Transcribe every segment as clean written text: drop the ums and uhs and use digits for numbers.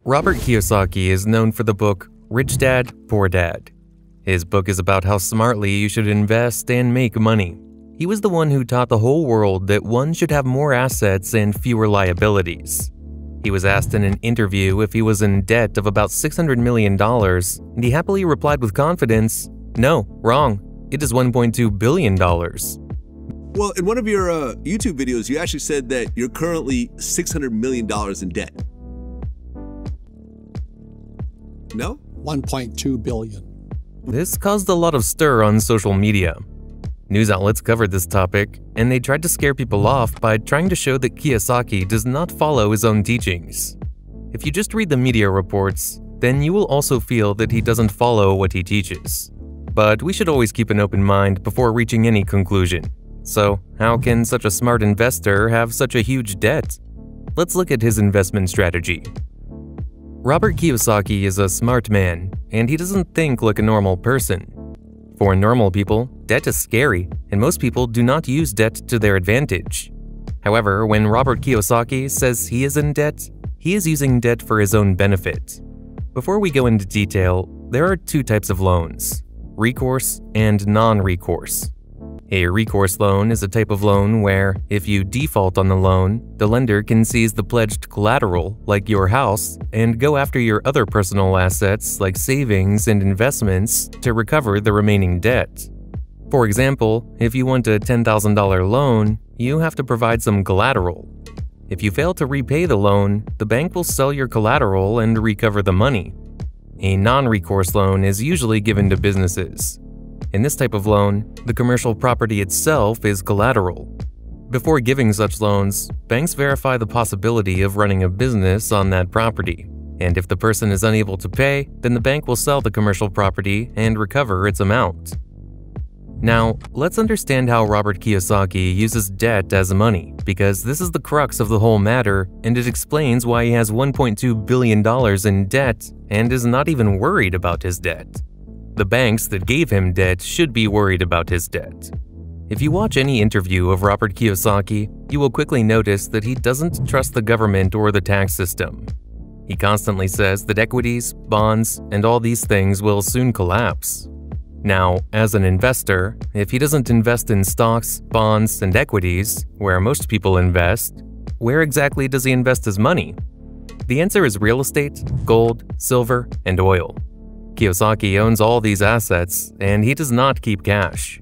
Robert Kiyosaki is known for the book Rich Dad, Poor Dad. His book is about how smartly you should invest and make money. He was the one who taught the whole world that one should have more assets and fewer liabilities. He was asked in an interview if he was in debt of about $600 million, and he happily replied with confidence, "No, wrong. It is $1.2 billion. Well, in one of your YouTube videos, you actually said that you're currently $600 million in debt. No? 1.2 billion. This caused a lot of stir on social media. News outlets covered this topic, and they tried to scare people off by trying to show that Kiyosaki does not follow his own teachings. If you just read the media reports, then you will also feel that he doesn't follow what he teaches. But we should always keep an open mind before reaching any conclusion. So, how can such a smart investor have such a huge debt? Let's look at his investment strategy. Robert Kiyosaki is a smart man, and he doesn't think like a normal person. For normal people, debt is scary, and most people do not use debt to their advantage. However, when Robert Kiyosaki says he is in debt, he is using debt for his own benefit. Before we go into detail, there are two types of loans: recourse and non-recourse. A recourse loan is a type of loan where, if you default on the loan, the lender can seize the pledged collateral, like your house, and go after your other personal assets like savings and investments to recover the remaining debt. For example, if you want a $10,000 loan, you have to provide some collateral. If you fail to repay the loan, the bank will sell your collateral and recover the money. A non-recourse loan is usually given to businesses. In this type of loan, the commercial property itself is collateral. Before giving such loans, banks verify the possibility of running a business on that property, and if the person is unable to pay, then the bank will sell the commercial property and recover its amount. Now, let's understand how Robert Kiyosaki uses debt as money, because this is the crux of the whole matter, and it explains why he has $1.2 billion in debt and is not even worried about his debt. The banks that gave him debt should be worried about his debt. If you watch any interview of Robert Kiyosaki, you will quickly notice that he doesn't trust the government or the tax system. He constantly says that equities, bonds, and all these things will soon collapse. Now, as an investor, if he doesn't invest in stocks, bonds, and equities, where most people invest, where exactly does he invest his money? The answer is real estate, gold, silver, and oil. Kiyosaki owns all these assets, and he does not keep cash.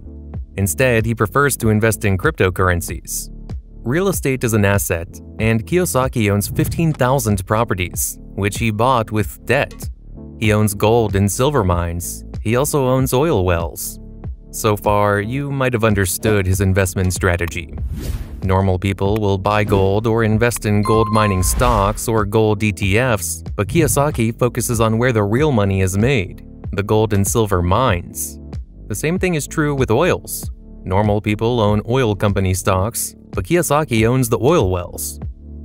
Instead, he prefers to invest in cryptocurrencies. Real estate is an asset, and Kiyosaki owns 15,000 properties, which he bought with debt. He owns gold and silver mines. He also owns oil wells. So far, you might have understood his investment strategy. Normal people will buy gold or invest in gold mining stocks or gold ETFs, but Kiyosaki focuses on where the real money is made, the gold and silver mines. The same thing is true with oils. Normal people own oil company stocks, but Kiyosaki owns the oil wells.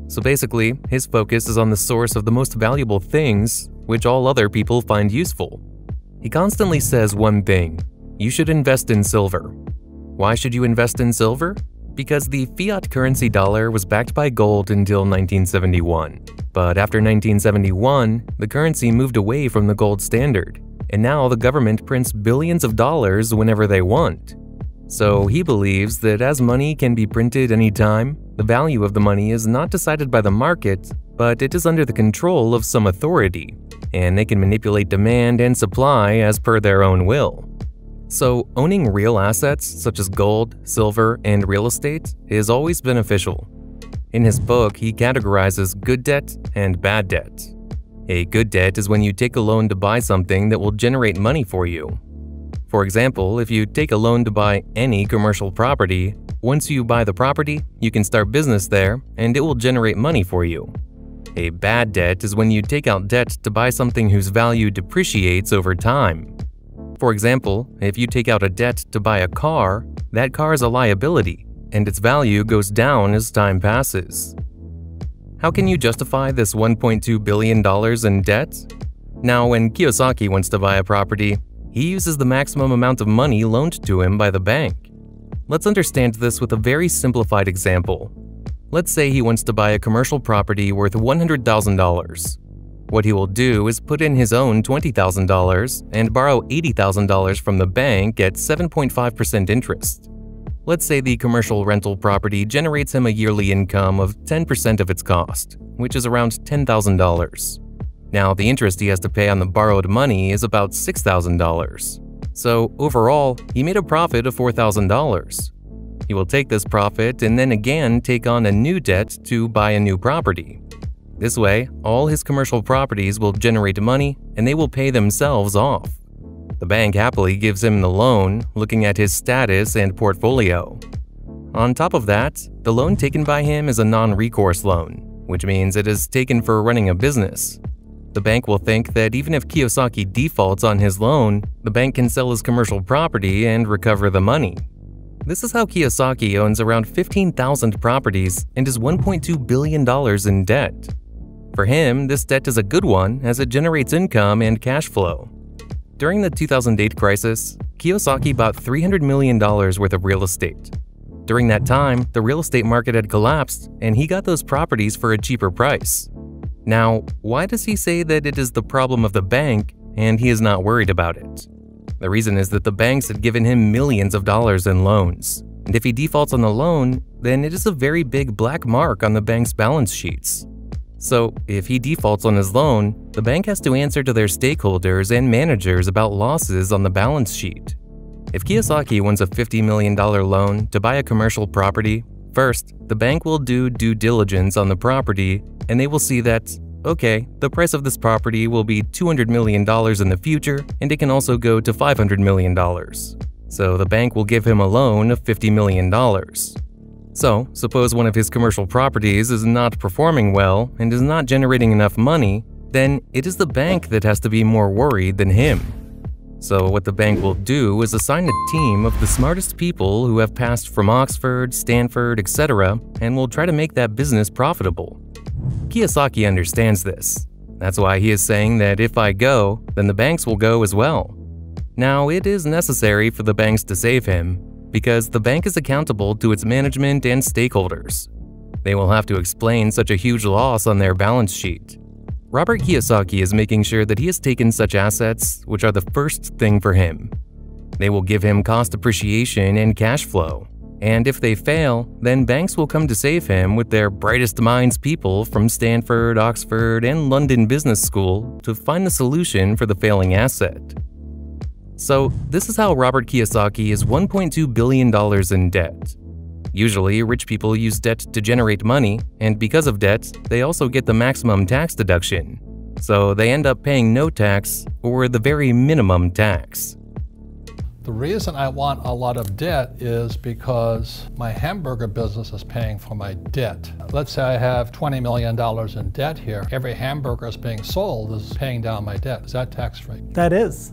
So basically, his focus is on the source of the most valuable things, which all other people find useful. He constantly says one thing: you should invest in silver. Why should you invest in silver? Because the fiat currency dollar was backed by gold until 1971. But after 1971, the currency moved away from the gold standard, and now the government prints billions of dollars whenever they want. So he believes that as money can be printed anytime, the value of the money is not decided by the market, but it is under the control of some authority, and they can manipulate demand and supply as per their own will. So, owning real assets such as gold, silver, and real estate is always beneficial. In his book, he categorizes good debt and bad debt. A good debt is when you take a loan to buy something that will generate money for you. For example, if you take a loan to buy any commercial property, once you buy the property, you can start business there, and it will generate money for you. A bad debt is when you take out debt to buy something whose value depreciates over time. For example, if you take out a debt to buy a car, that car is a liability, and its value goes down as time passes. How can you justify this $1.2 billion in debt? Now, when Kiyosaki wants to buy a property, he uses the maximum amount of money loaned to him by the bank. Let's understand this with a very simplified example. Let's say he wants to buy a commercial property worth $100,000. What he will do is put in his own $20,000 and borrow $80,000 from the bank at 7.5% interest. Let's say the commercial rental property generates him a yearly income of 10% of its cost, which is around $10,000. Now, the interest he has to pay on the borrowed money is about $6,000. So overall, he made a profit of $4,000. He will take this profit and then again take on a new debt to buy a new property. This way, all his commercial properties will generate money and they will pay themselves off. The bank happily gives him the loan, looking at his status and portfolio. On top of that, the loan taken by him is a non-recourse loan, which means it is taken for running a business. The bank will think that even if Kiyosaki defaults on his loan, the bank can sell his commercial property and recover the money. This is how Kiyosaki owns around 15,000 properties and is $1.2 billion in debt. For him, this debt is a good one as it generates income and cash flow. During the 2008 crisis, Kiyosaki bought $300 million worth of real estate. During that time, the real estate market had collapsed and he got those properties for a cheaper price. Now, why does he say that it is the problem of the bank and he is not worried about it? The reason is that the banks had given him millions of dollars in loans, and if he defaults on the loan, then it is a very big black mark on the bank's balance sheets. So, if he defaults on his loan, the bank has to answer to their stakeholders and managers about losses on the balance sheet. If Kiyosaki wants a $50 million loan to buy a commercial property, first, the bank will do due diligence on the property and they will see that, okay, the price of this property will be $200 million in the future and it can also go to $500 million. So the bank will give him a loan of $50 million. So, suppose one of his commercial properties is not performing well and is not generating enough money, then it is the bank that has to be more worried than him. So what the bank will do is assign a team of the smartest people who have passed from Oxford, Stanford, etc., and will try to make that business profitable. Kiyosaki understands this. That's why he is saying that if I go, then the banks will go as well. Now, it is necessary for the banks to save him, because the bank is accountable to its management and stakeholders. They will have to explain such a huge loss on their balance sheet. Robert Kiyosaki is making sure that he has taken such assets, which are the first thing for him. They will give him cost appreciation and cash flow. And if they fail, then banks will come to save him with their brightest minds people from Stanford, Oxford, and London Business School to find the solution for the failing asset. So, this is how Robert Kiyosaki is $1.2 billion in debt. Usually, rich people use debt to generate money, and because of debt, they also get the maximum tax deduction. So they end up paying no tax or the very minimum tax. The reason I want a lot of debt is because my hamburger business is paying for my debt. Let's say I have $20 million in debt here. Every hamburger is being sold is paying down my debt. Is that tax-free? That is.